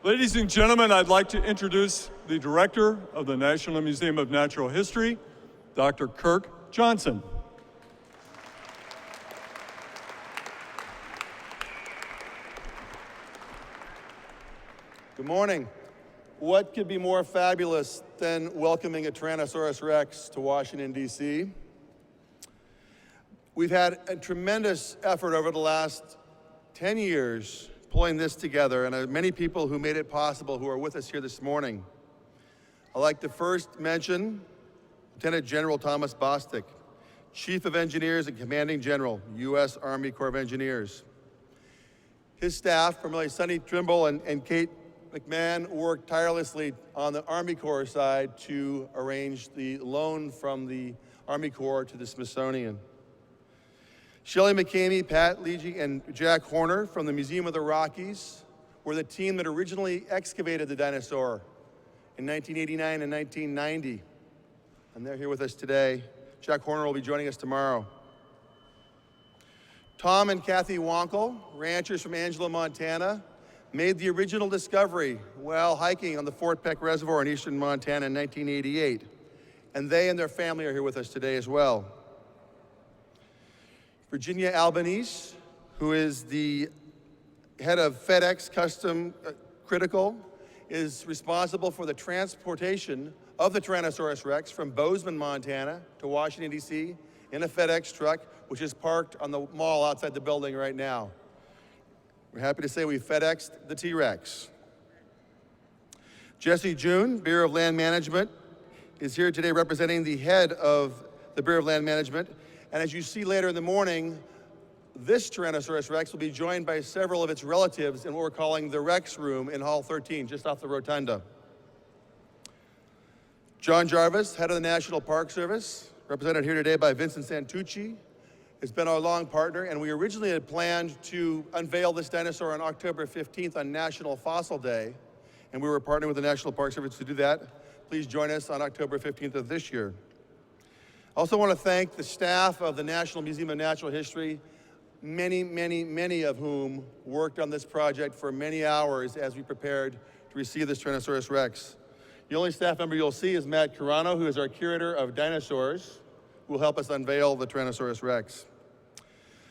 Ladies and gentlemen, I'd like to introduce the Director of the National Museum of Natural History, Dr. Kirk Johnson. Good morning. What could be more fabulous than welcoming a Tyrannosaurus Rex to Washington, D.C.? We've had a tremendous effort over the last 10 years pulling this together, and many people who made it possible who are with us here this morning. I'd like to first mention Lieutenant General Thomas Bostick, Chief of Engineers and Commanding General, U.S. Army Corps of Engineers. His staff, primarily Sonny Trimble and Kate McMahon, worked tirelessly on the Army Corps side to arrange the loan from the Army Corps to the Smithsonian. Shelley McCamey, Pat Leege, and Jack Horner from the Museum of the Rockies were the team that originally excavated the dinosaur in 1989 and 1990. And they're here with us today. Jack Horner will be joining us tomorrow. Tom and Kathy Wankel, ranchers from Angelo, Montana, made the original discovery while hiking on the Fort Peck Reservoir in eastern Montana in 1988. And they and their family are here with us today as well. Virginia Albanese, who is the head of FedEx Custom Critical, is responsible for the transportation of the Tyrannosaurus Rex from Bozeman, Montana to Washington, D.C. in a FedEx truck, which is parked on the mall outside the building right now. We're happy to say we FedExed the T-Rex. Jesse June, Bureau of Land Management, is here today representing the head of the Bureau of Land Management. And as you see later in the morning, this Tyrannosaurus Rex will be joined by several of its relatives in what we're calling the Rex Room in Hall 13, just off the rotunda. John Jarvis, head of the National Park Service, represented here today by Vincent Santucci, has been our long partner, and we originally had planned to unveil this dinosaur on October 15th on National Fossil Day, and we were partnering with the National Park Service to do that. Please join us on October 15th of this year. I also want to thank the staff of the National Museum of Natural History, many of whom worked on this project for many hours as we prepared to receive this Tyrannosaurus Rex. The only staff member you'll see is Matt Carano, who is our curator of dinosaurs, who will help us unveil the Tyrannosaurus Rex.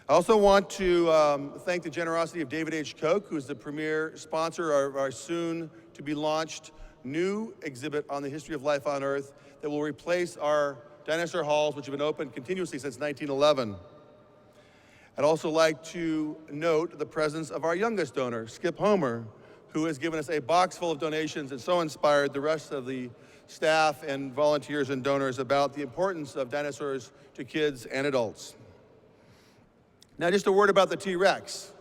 I also want to thank the generosity of David H. Koch, who's the premier sponsor of our soon-to-be-launched new exhibit on the history of life on Earth that will replace our dinosaur halls, which have been open continuously since 1911. I'd also like to note the presence of our youngest donor, Skip Homer, who has given us a box full of donations and so inspired the rest of the staff and volunteers and donors about the importance of dinosaurs to kids and adults. Now, just a word about the T-Rex.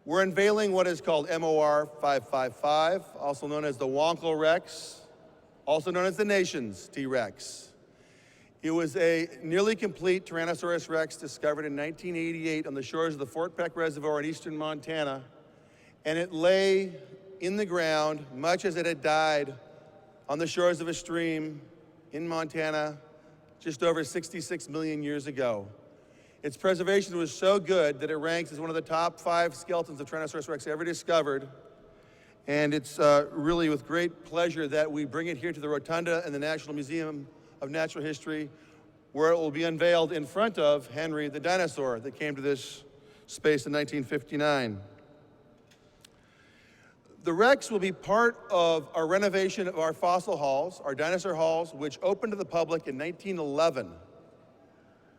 We're unveiling what is called MOR 555, also known as the Wankel Rex, also known as the nation's T-Rex. It was a nearly complete Tyrannosaurus Rex discovered in 1988 on the shores of the Fort Peck Reservoir in eastern Montana, and it lay in the ground much as it had died on the shores of a stream in Montana just over 66 million years ago. Its preservation was so good that it ranks as one of the top 5 skeletons of Tyrannosaurus Rex ever discovered, and it's really with great pleasure that we bring it here to the Rotunda and the National Museum of Natural History, where it will be unveiled in front of Henry the dinosaur that came to this space in 1959. The Rex will be part of our renovation of our fossil halls, our dinosaur halls, which opened to the public in 1911,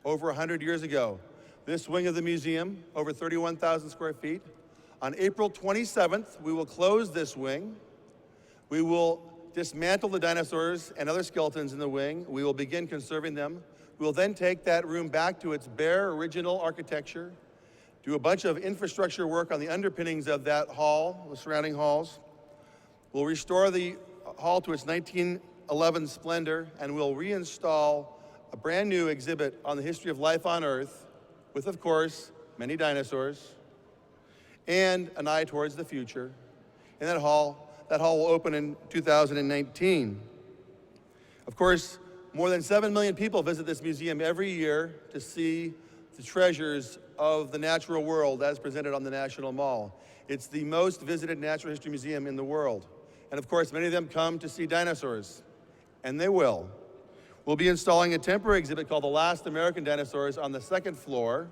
over 100 years ago. This wing of the museum, over 31,000 square feet. On April 27th, we will close this wing. We will dismantle the dinosaurs and other skeletons in the wing. We will begin conserving them. We will then take that room back to its bare original architecture, do a bunch of infrastructure work on the underpinnings of that hall, the surrounding halls. We'll restore the hall to its 1911 splendor, and we'll reinstall a brand new exhibit on the history of life on Earth with, of course, many dinosaurs and an eye towards the future. And that hall will open in 2019. Of course, more than 7 million people visit this museum every year to see the treasures of the natural world as presented on the National Mall. It's the most visited natural history museum in the world. And of course, many of them come to see dinosaurs, and they will. We'll be installing a temporary exhibit called The Last American Dinosaurs on the second floor,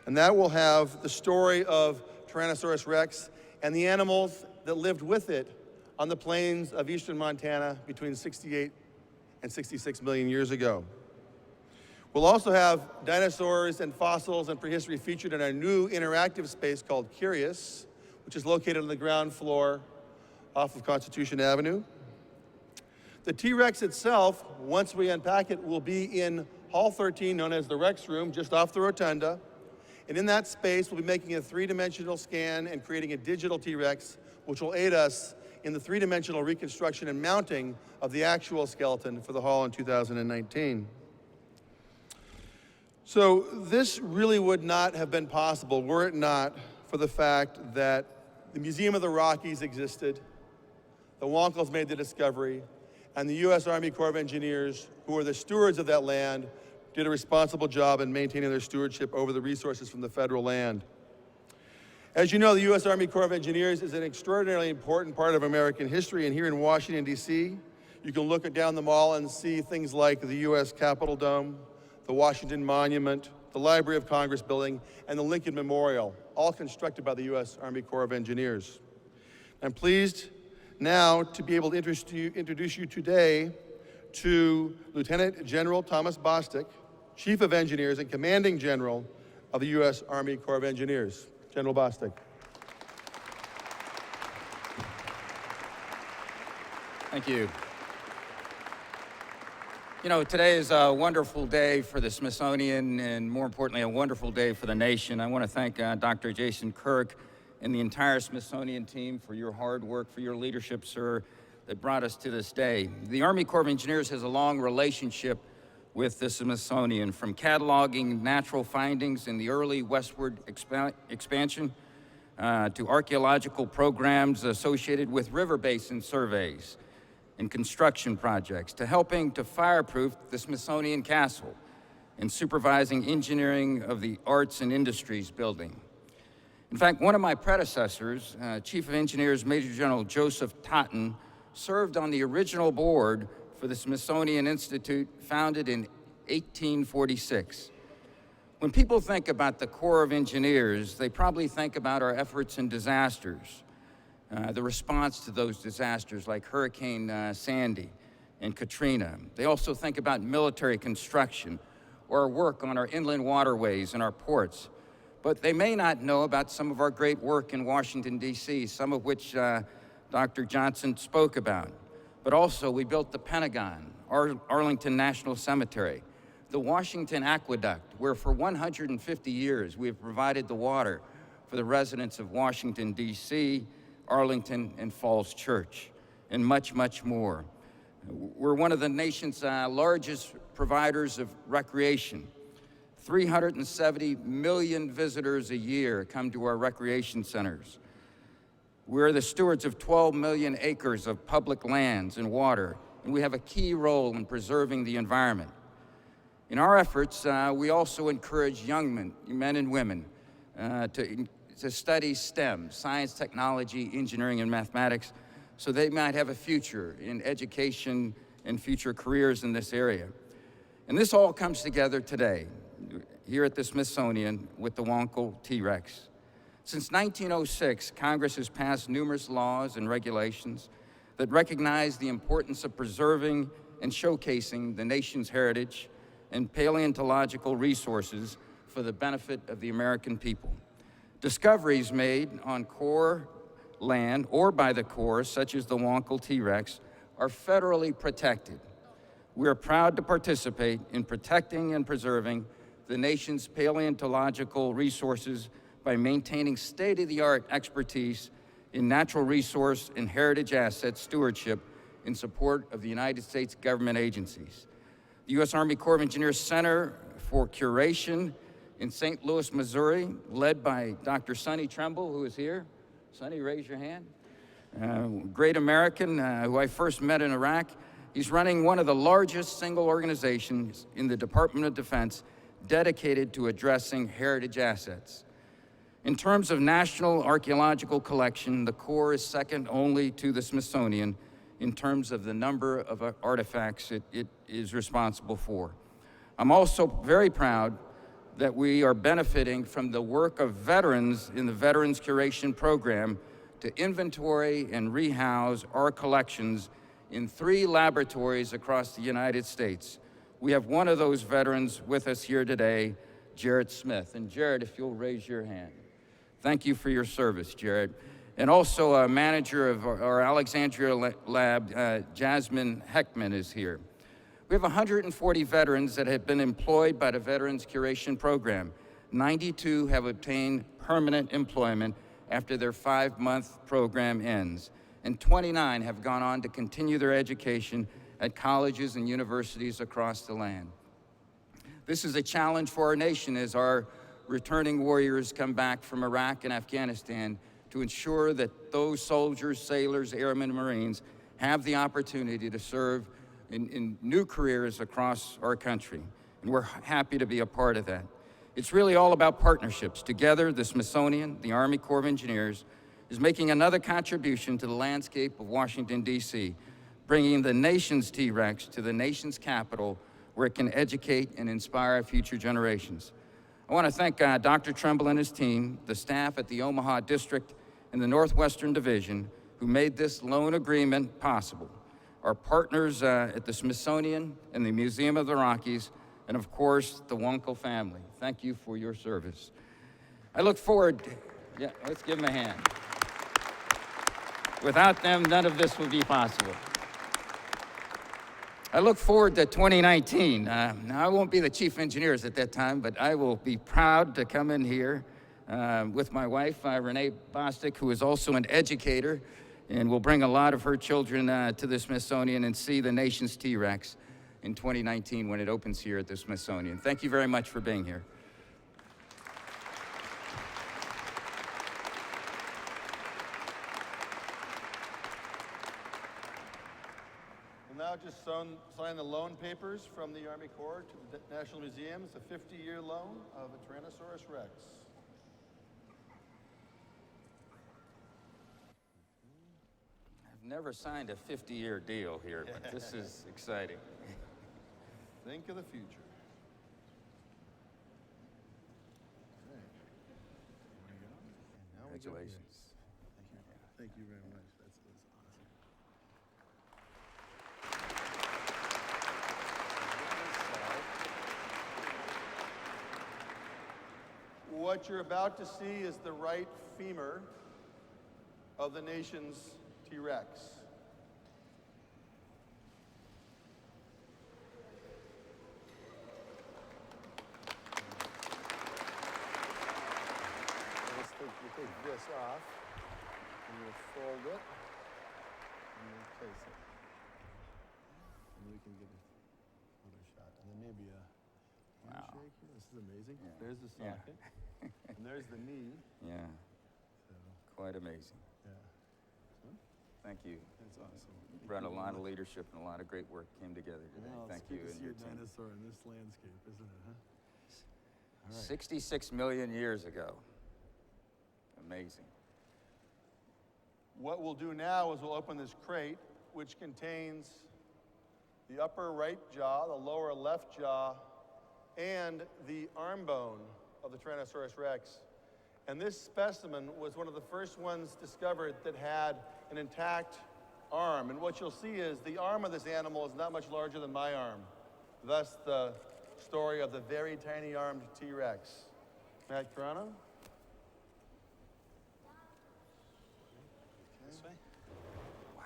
and that will have the story of Tyrannosaurus rex and the animals that lived with it on the plains of eastern Montana between 68 and 66 million years ago. We'll also have dinosaurs and fossils and prehistory featured in our new interactive space called Curious, which is located on the ground floor off of Constitution Avenue. The T-Rex itself, once we unpack it, will be in Hall 13, known as the Rex Room, just off the rotunda. And in that space, we'll be making a three-dimensional scan and creating a digital T-Rex, which will aid us in the three-dimensional reconstruction and mounting of the actual skeleton for the hall in 2019. So this really would not have been possible were it not for the fact that the Museum of the Rockies existed, the Wonkels made the discovery, and the U.S. Army Corps of Engineers, who are the stewards of that land, did a responsible job in maintaining their stewardship over the resources from the federal land. As you know, the U.S. Army Corps of Engineers is an extraordinarily important part of American history, and here in Washington, D.C., you can look down the mall and see things like the U.S. Capitol Dome, the Washington Monument, the Library of Congress building, and the Lincoln Memorial, all constructed by the U.S. Army Corps of Engineers. I'm pleased now to be able to introduce you today to Lieutenant General Thomas Bostick, Chief of Engineers and Commanding General of the U.S. Army Corps of Engineers. General Bostick. Thank you. You know, today is a wonderful day for the Smithsonian and, more importantly, a wonderful day for the nation. I want to thank Dr. Jason Kirk and the entire Smithsonian team for your hard work, for your leadership, sir, that brought us to this day. The Army Corps of Engineers has a long relationship with the Smithsonian, from cataloging natural findings in the early westward expansion to archaeological programs associated with river basin surveys and construction projects, to helping to fireproof the Smithsonian Castle and supervising engineering of the Arts and Industries building. In fact, one of my predecessors, Chief of Engineers Major General Joseph Totten, served on the original board for the Smithsonian Institute, founded in 1846. When people think about the Corps of Engineers, they probably think about our efforts in disasters, the response to those disasters like Hurricane Sandy and Katrina. They also think about military construction or our work on our inland waterways and our ports. But they may not know about some of our great work in Washington, D.C., some of which Dr. Johnson spoke about. But also, we built the Pentagon, Arlington National Cemetery, the Washington Aqueduct, where for 150 years we have provided the water for the residents of Washington, D.C., Arlington, and Falls Church, and much, much more. We're one of the nation's largest providers of recreation. 370 million visitors a year come to our recreation centers. We're the stewards of 12 million acres of public lands and water, and we have a key role in preserving the environment. In our efforts, we also encourage young men and women to study STEM, science, technology, engineering, and mathematics, so they might have a future in education and future careers in this area. And this all comes together today, here at the Smithsonian with the Wonkel T-Rex. Since 1906, Congress has passed numerous laws and regulations that recognize the importance of preserving and showcasing the nation's heritage and paleontological resources for the benefit of the American people. Discoveries made on Corps land or by the Corps, such as the Wonkel T-Rex, are federally protected. We are proud to participate in protecting and preserving the nation's paleontological resources by maintaining state-of-the-art expertise in natural resource and heritage asset stewardship in support of the United States government agencies. The U.S. Army Corps of Engineers Center for Curation in St. Louis, Missouri, led by Dr. Sonny Tremble, who is here. Sonny, raise your hand. Great American who I first met in Iraq. He's running one of the largest single organizations in the Department of Defense dedicated to addressing heritage assets. In terms of national archaeological collection, the Corps is second only to the Smithsonian in terms of the number of artifacts it is responsible for. I'm also very proud that we are benefiting from the work of veterans in the Veterans Curation Program to inventory and rehouse our collections in 3 laboratories across the United States. We have one of those veterans with us here today, Jared Smith. And Jared, if you'll raise your hand. Thank you for your service, Jared. And also a manager of our Alexandria lab, Jasmine Heckman, is here. We have 140 veterans that have been employed by the Veterans Curation Program. 92 have obtained permanent employment after their 5-month program ends. And 29 have gone on to continue their education at colleges and universities across the land. This is a challenge for our nation as our returning warriors come back from Iraq and Afghanistan to ensure that those soldiers, sailors, airmen, and Marines have the opportunity to serve in new careers across our country. And we're happy to be a part of that. It's really all about partnerships. Together, the Smithsonian, the Army Corps of Engineers, is making another contribution to the landscape of Washington, D.C., bringing the nation's T-Rex to the nation's capital where it can educate and inspire future generations. I want to thank Dr. Trumbull and his team, the staff at the Omaha District and the Northwestern Division who made this loan agreement possible, our partners at the Smithsonian and the Museum of the Rockies, and of course, the Wunkel family. Thank you for your service. I look forward, yeah, let's give them a hand. Without them, none of this would be possible. I look forward to 2019. Now, I won't be the chief engineers at that time, but I will be proud to come in here with my wife, Renee Bostic, who is also an educator, and will bring a lot of her children to the Smithsonian and see the nation's T-Rex in 2019 when it opens here at the Smithsonian. Thank you very much for being here. We'll now just sign the loan papers from the Army Corps to the National Museum. It's a 50-year loan of a Tyrannosaurus Rex. I've never signed a 50-year deal here, but this is exciting. Think of the future. Okay. There we go. And now we go here. Congratulations. Thank you very much. That's awesome. What you're about to see is the right femur of the nation's T-Rex. You take this off, and you'll fold it, and you'll place it. And we can get another shot. And then maybe a handshake here. This is amazing. Yeah. There's the Yeah. socket, and there's the knee. Yeah, So, quite amazing. yeah, Thank you. that's awesome. You brought a lot of leadership and a lot of great work came together today. Well, Thank it's you good to and see your a team. dinosaur in this landscape, isn't it, huh? All right. 66 million years ago. Amazing. What we'll do now is we'll open this crate, which contains the upper right jaw, the lower left jaw, and the arm bone of the Tyrannosaurus Rex. And this specimen was one of the first ones discovered that had an intact arm. And what you'll see is the arm of this animal is not much larger than my arm. Thus the story of the very tiny armed T-Rex. Matt Carano? This way? Wow.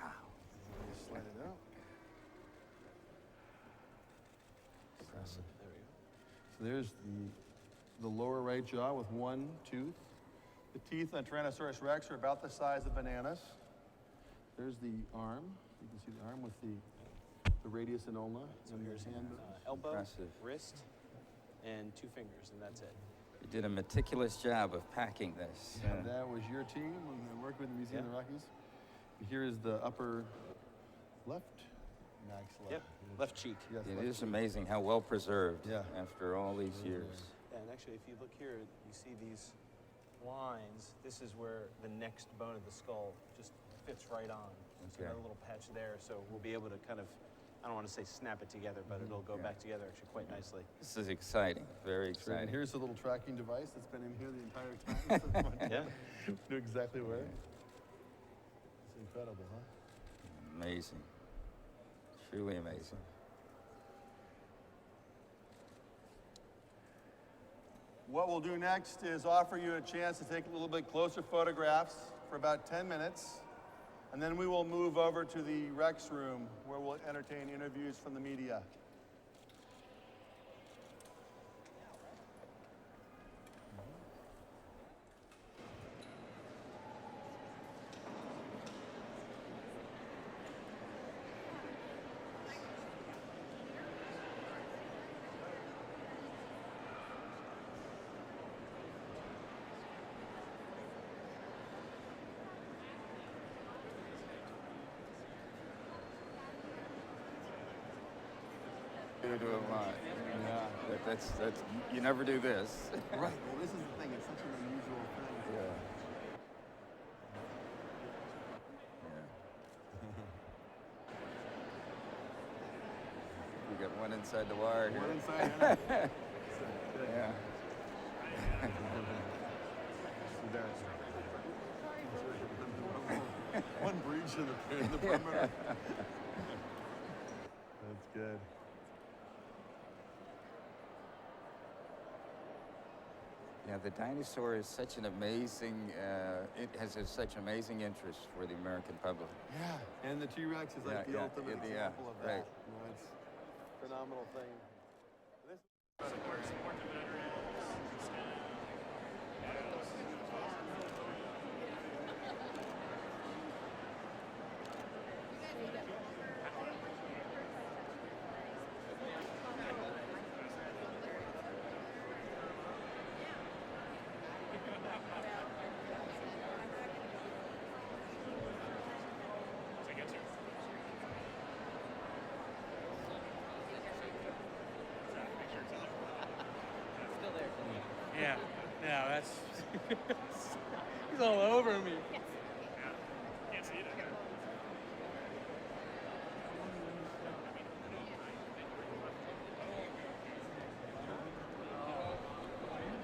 Just slide it out. Impressive. There we go. So there's the lower right jaw with one tooth. The teeth on Tyrannosaurus Rex are about the size of bananas. There's the arm. You can see the arm with the radius and ulna. And there's hand. Elbow, Impressive. wrist, and 2 fingers, and that's it. You did a meticulous job of packing this. And that was your team when working with the Museum of the Rockies. And here is the upper left. Maxilla. Yep, left cheek. Yes, It left is cheek. amazing how well preserved Yeah. after all these years. Yeah, and actually, if you look here, you see these lines. This is where the next bone of the skull just fits right on. So Okay. another little patch there, so we'll be able to kind of, I don't want to say snap it together, but it'll go Yeah. back together actually quite nicely. This is exciting, very And exciting. here's the little tracking device that's been in here the entire time. So Yeah. knew exactly where. It's incredible, huh? Amazing. Truly amazing. What we'll do next is offer you a chance to take a little bit closer photographs for about 10 minutes. And then we will move over to the Rex room where we'll entertain interviews from the media. You do a lot. Yeah, that's you never do this. Right. Well, this is the thing. It's such an unusual thing. Yeah. We got one inside the wire here. One inside. Yeah. Yeah. One breach in the perimeter. That's good. Yeah, the dinosaur is such an amazing, it has such amazing interest for the American public. Yeah. And the T-Rex is like Yeah, the yeah, ultimate yeah, example of that. right. You know, it's a phenomenal thing. Yeah, no, that's he's all over me.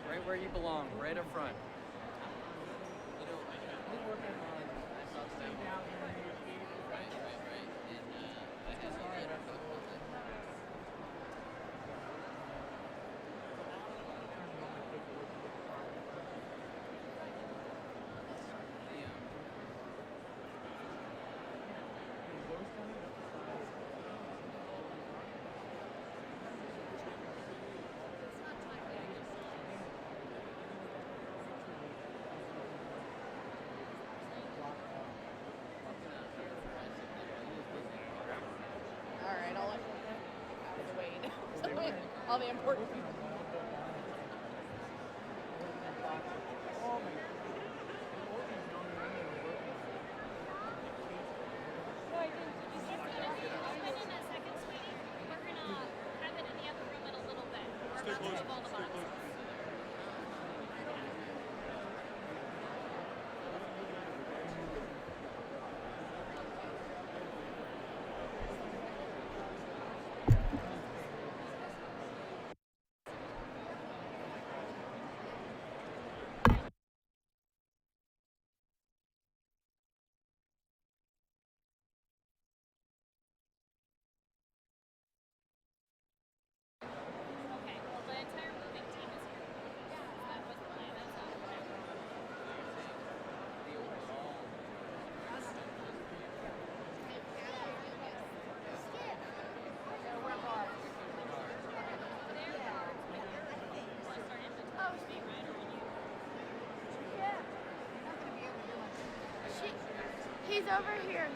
Right where you belong, right up front. All right, I'll let you out of the way now. All the important people. No, I didn't. You said it's gonna be open in a second, sweetie. We're gonna have it in the other room in a little bit. We're about to move all the boxes. Okay, well, the entire moving team is here. That was the plan. That's all. He's over here.